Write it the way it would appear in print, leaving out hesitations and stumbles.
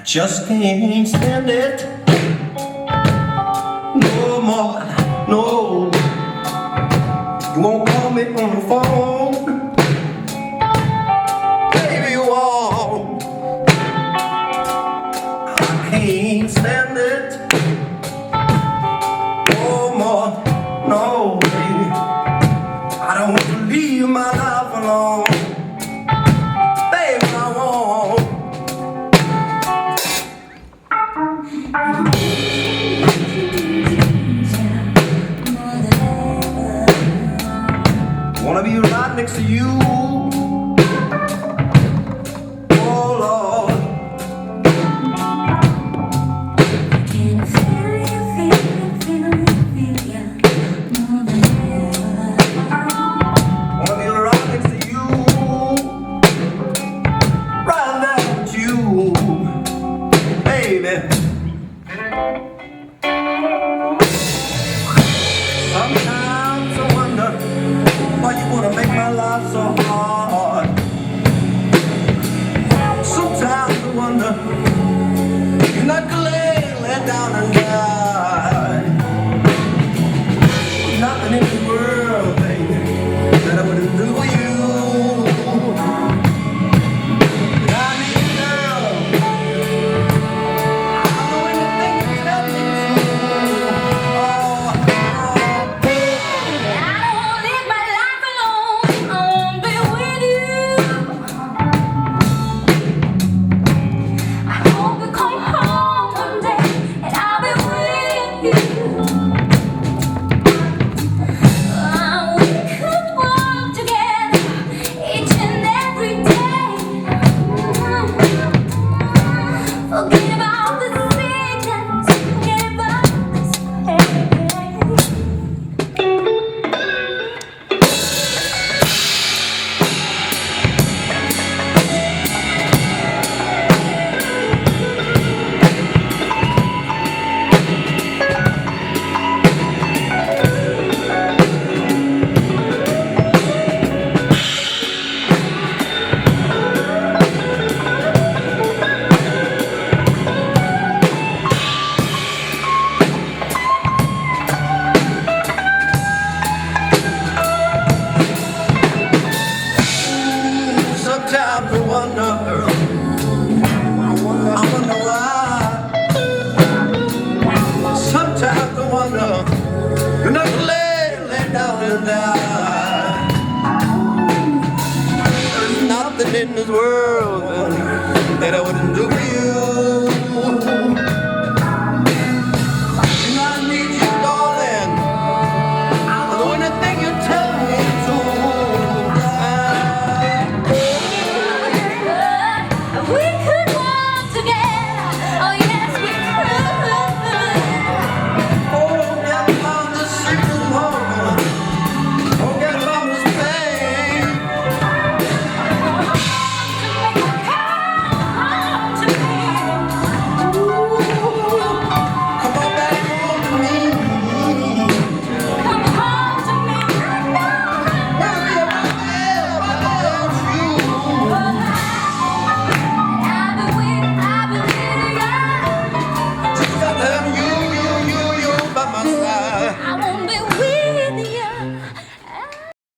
just can't stand it no more, no. You won't call me on the phone, baby, you won't. I can't stand it no more, no, baby. I don't want to leave my life alone, baby, I won't. Wanna be right next to you, oh Lord. Can I feel you more than ever? Wanna be right next to you, right there with you, baby. Sometimes I wonder why you wanna make my life so hard. Sometimes I wonder you're not gonna lay down and die. Nothing in the world, baby, that I wouldn't do for you. But I need you, girl. I'll do anything you tell me to. Oh, I don't wanna live my life alone. I wanna be with you. I hope you come home one day and I'll be with you. We could walk together each and every day. Forget about the sickness, forget about this pain. sometimes I wonder, I wonder why. Sometimes I wonder, you're not gonna lay down and die. There's nothing in this world